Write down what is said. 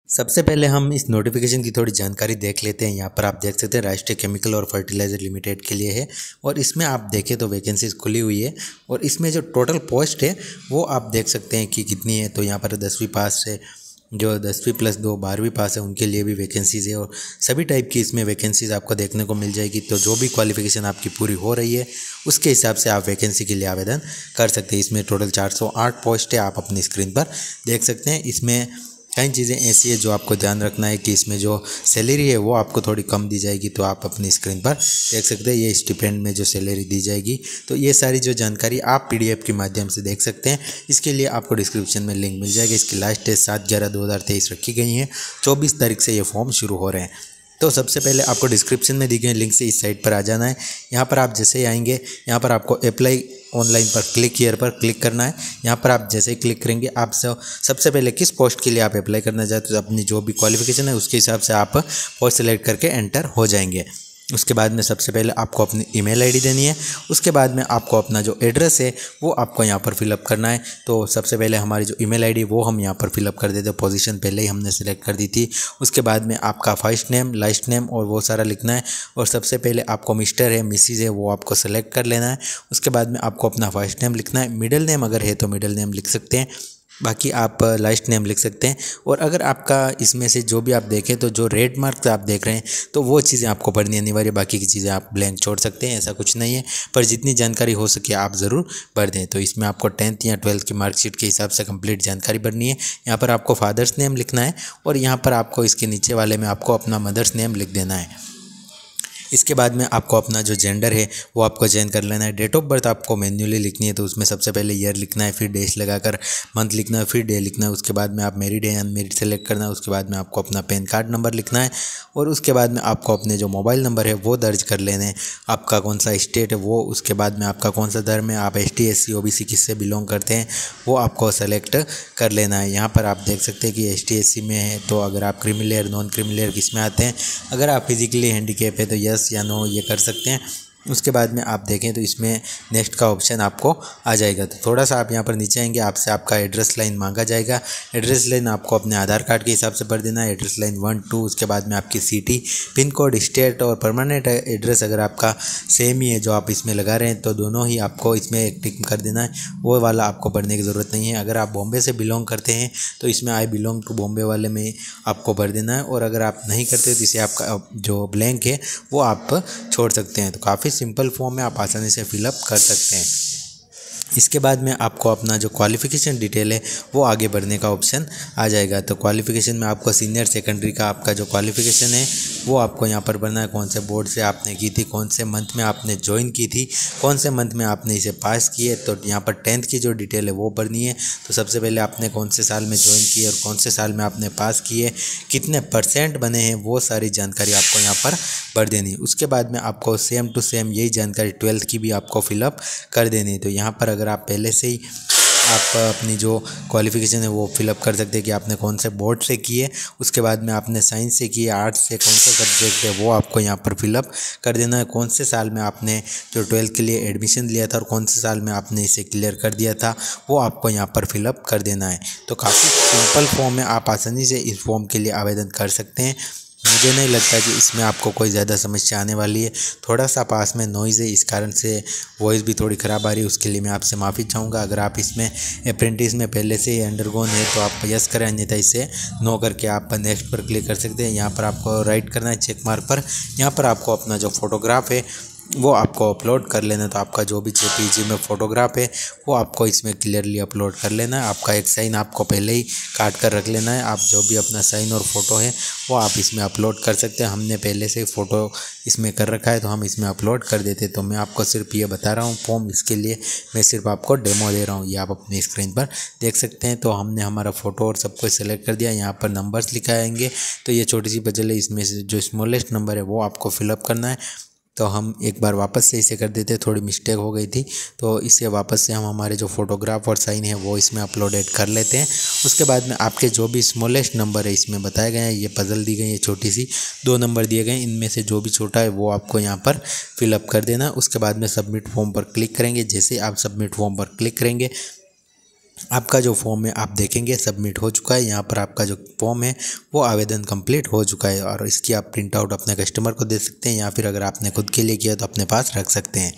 सबसे पहले हम इस नोटिफिकेशन की थोड़ी जानकारी देख लेते हैं। यहाँ पर आप देख सकते हैं राष्ट्रीय केमिकल और फर्टिलाइज़र लिमिटेड के लिए है और इसमें आप देखें तो वैकेंसीज खुली हुई है और इसमें जो टोटल पोस्ट है वो आप देख सकते हैं कि कितनी है। तो यहाँ पर 10वीं पास से जो 10वीं + 2 12वीं पास है उनके लिए भी वैकेंसीज़ है और सभी टाइप की इसमें वैकेंसीज़ आपको देखने को मिल जाएगी। तो जो भी क्वालिफिकेशन आपकी पूरी हो रही है उसके हिसाब से आप वैकेंसी के लिए आवेदन कर सकते हैं। इसमें टोटल 408 पोस्ट है, आप अपनी स्क्रीन पर देख सकते हैं। इसमें कई चीज़ें ऐसी है जो आपको ध्यान रखना है कि इसमें जो सैलरी है वो आपको थोड़ी कम दी जाएगी। तो आप अपनी स्क्रीन पर देख सकते हैं ये स्टिपेंड में जो सैलरी दी जाएगी। तो ये सारी जो जानकारी आप PDF के माध्यम से देख सकते हैं। इसके लिए आपको डिस्क्रिप्शन में लिंक मिल जाएगा। इसकी लास्ट डेट 7/11/2023 रखी गई है। 24 तारीख से ये फॉर्म शुरू हो रहे हैं। तो सबसे पहले आपको डिस्क्रिप्शन में दी गई लिंक से इस साइट पर आ जाना है। यहाँ पर आप जैसे ही आएंगे यहाँ पर आपको अप्लाई ऑनलाइन पर क्लिक हियर पर क्लिक करना है। यहाँ पर आप जैसे ही क्लिक करेंगे आप सबसे पहले किस पोस्ट के लिए आप अप्लाई करना चाहते हो, अपनी जो भी क्वालिफिकेशन है उसके हिसाब से आप पोस्ट सेलेक्ट करके एंटर हो जाएंगे। उसके बाद में सबसे पहले आपको अपनी ईमेल आईडी देनी है। उसके बाद में आपको अपना जो एड्रेस है वो आपको यहाँ पर फिलअप करना है। तो सबसे पहले हमारी जो ईमेल आईडी वो हम यहाँ पर फिलअप कर देते हैं। पोजीशन पहले ही हमने सेलेक्ट कर दी थी। उसके बाद में आपका फर्स्ट नेम, लास्ट नेम और वो सारा लिखना है। और सबसे पहले आपको मिस्टर है, मिसिज है वो आपको सेलेक्ट कर लेना है। उसके बाद में आपको अपना फर्स्ट नेम लिखना है। मिडिल नेम अगर है तो मिडिल नेम लिख सकते हैं, बाकी आप लास्ट नेम लिख सकते हैं। और अगर आपका इसमें से जो भी आप देखें तो जो रेड मार्क्स आप देख रहे हैं तो वो चीज़ें आपको पढ़नी अनिवार्य, बाकी की चीज़ें आप ब्लैंक छोड़ सकते हैं, ऐसा कुछ नहीं है। पर जितनी जानकारी हो सके आप ज़रूर भर दें। तो इसमें आपको 10th या 12th की मार्कशीट के हिसाब से कंप्लीट जानकारी भरनी है। यहाँ पर आपको फादर्स नेम लिखना है और यहाँ पर आपको इसके नीचे वाले में आपको अपना मदर्स नेम लिख देना है। इसके बाद में आपको अपना जो जेंडर है वो आपको चेंज कर लेना है। डेट ऑफ बर्थ आपको मैन्युअली लिखनी है। तो उसमें सबसे पहले ईयर लिखना है, फिर डेज लगाकर मंथ लिखना है, फिर डे लिखना है। उसके बाद में आप मैरिड है अनमेरिड सेलेक्ट करना है। उसके बाद में आपको अपना पैन कार्ड नंबर लिखना है और उसके बाद में आपको अपने जो मोबाइल नंबर है वो दर्ज कर लेने हैं। आपका कौन सा स्टेट है वो, उसके बाद में आपका कौन सा धर्म है, आप ST SC OBC किससे बिलोंग करते हैं वो आपको सेलेक्ट कर लेना है। यहाँ पर आप देख सकते हैं कि ST SC में है तो अगर आप क्रिमिलेयर नॉन क्रिमिलेयर किस में आते हैं। अगर आप फिजिकली हैंडीकैप है तो यस या नो ये कर सकते हैं। उसके बाद में आप देखें तो इसमें नेक्स्ट का ऑप्शन आपको आ जाएगा। तो थोड़ा सा आप यहाँ पर नीचे आएंगे, आपसे आपका एड्रेस लाइन मांगा जाएगा। एड्रेस लाइन आपको अपने आधार कार्ड के हिसाब से भर देना है। एड्रेस लाइन 1 2, उसके बाद में आपकी सिटी, पिन कोड, स्टेट और परमानेंट एड्रेस अगर आपका सेम ही है जो आप इसमें लगा रहे हैं तो दोनों ही आपको इसमें एक टिक कर देना है। वो वाला आपको भरने की ज़रूरत नहीं है। अगर आप बॉम्बे से बिलोंग करते हैं तो इसमें आई बिलोंग टू बॉम्बे वाले में आपको भर देना है। और अगर आप नहीं करते तो इसे आपका जो ब्लैंक है वो आप छोड़ सकते हैं। तो काफ़ी सिंपल फॉर्म है, आप आसानी से फिलअप कर सकते हैं। इसके बाद में आपको अपना जो क्वालिफ़िकेशन डिटेल है वो आगे बढ़ने का ऑप्शन आ जाएगा। तो क्वालिफ़िकेशन में आपको सीनियर सेकेंडरी का आपका जो क्वालिफ़िकेशन है वो आपको यहाँ पर भरना है। कौन से बोर्ड से आपने की थी, कौन से मंथ में आपने ज्वाइन की थी, कौन से मंथ में आपने इसे पास की है। तो यहाँ पर 10th की जो डिटेल है वो भरनी है। तो सबसे पहले आपने कौन से साल में ज्वाइन की है और कौन से साल में आपने पास की है, कितने % बने हैं, वो सारी जानकारी आपको यहाँ पर भर देनी है। उसके बाद में आपको सेम टू सेम यही जानकारी 12th की भी आपको फिलअप कर देनी है। तो यहाँ पर अगर आप पहले से ही आप अपनी जो क्वालिफ़िकेशन है वो फिलअप कर सकते हैं कि आपने कौन से बोर्ड से की है। उसके बाद में आपने साइंस से की है, आर्ट्स से, कौन सा सब्जेक्ट है वो आपको यहाँ पर फिलअप कर देना है। कौन से साल में आपने जो 12th के लिए एडमिशन लिया था और कौन से साल में आपने इसे क्लियर कर दिया था वो आपको यहाँ पर फिलअप कर देना है। तो काफ़ी सिंपल फॉर्म है, आप आसानी से इस फॉर्म के लिए आवेदन कर सकते हैं। मुझे नहीं लगता कि इसमें आपको कोई ज़्यादा समस्या आने वाली है। थोड़ा सा पास में नॉइज़ है, इस कारण से वॉइस भी थोड़ी ख़राब आ रही है, उसके लिए मैं आपसे माफ़ी चाहूँगा। अगर आप इसमें अप्रेंटिस में पहले से ही अंडरगोन है तो आप यस करें, अन्यथा इसे नो करके आप नेक्स्ट पर क्लिक कर सकते हैं। यहाँ पर आपको राइट करना है चेक मार्क पर। यहाँ पर आपको अपना जो फोटोग्राफ है वो आपको अपलोड कर लेना। तो आपका जो भी JPG में फ़ोटोग्राफ है वो आपको इसमें क्लियरली अपलोड कर लेना है। आपका एक साइन आपको पहले ही काट कर रख लेना है। आप जो भी अपना साइन और फ़ोटो है वो आप इसमें अपलोड कर सकते हैं। हमने पहले से फ़ोटो इसमें कर रखा है तो हम इसमें अपलोड कर देते। तो मैं आपको सिर्फ ये बता रहा हूँ फॉर्म, इसके लिए मैं सिर्फ आपको डेमो दे रहा हूँ, ये आप अपनी स्क्रीन पर देख सकते हैं। तो हमने हमारा फ़ोटो और सब कुछ सेलेक्ट कर दिया। यहाँ पर नंबर्स लिखाएंगे तो ये छोटी सी पजल है, इसमें से जो स्मॉलेस्ट नंबर है वो आपको फिलअप करना है। तो हम एक बार वापस से इसे कर देते, थोड़ी मिस्टेक हो गई थी। तो इसे वापस से हम हमारे जो फ़ोटोग्राफ और साइन है वो इसमें अपलोडेड कर लेते हैं। उसके बाद में आपके जो भी स्मॉलेस्ट नंबर है इसमें बताए गए हैं, ये पजल दी गई है छोटी सी, 2 नंबर दिए गए हैं, इनमें से जो भी छोटा है वो आपको यहाँ पर फिलअप कर देना। उसके बाद में सबमिट फॉर्म पर क्लिक करेंगे। जैसे आप सबमिट फॉर्म पर क्लिक करेंगे आपका जो फॉर्म है आप देखेंगे सबमिट हो चुका है। यहाँ पर आपका जो फॉर्म है वो आवेदन कंप्लीट हो चुका है और इसकी आप प्रिंट आउट अपने कस्टमर को दे सकते हैं या फिर अगर आपने खुद के लिए किया तो अपने पास रख सकते हैं।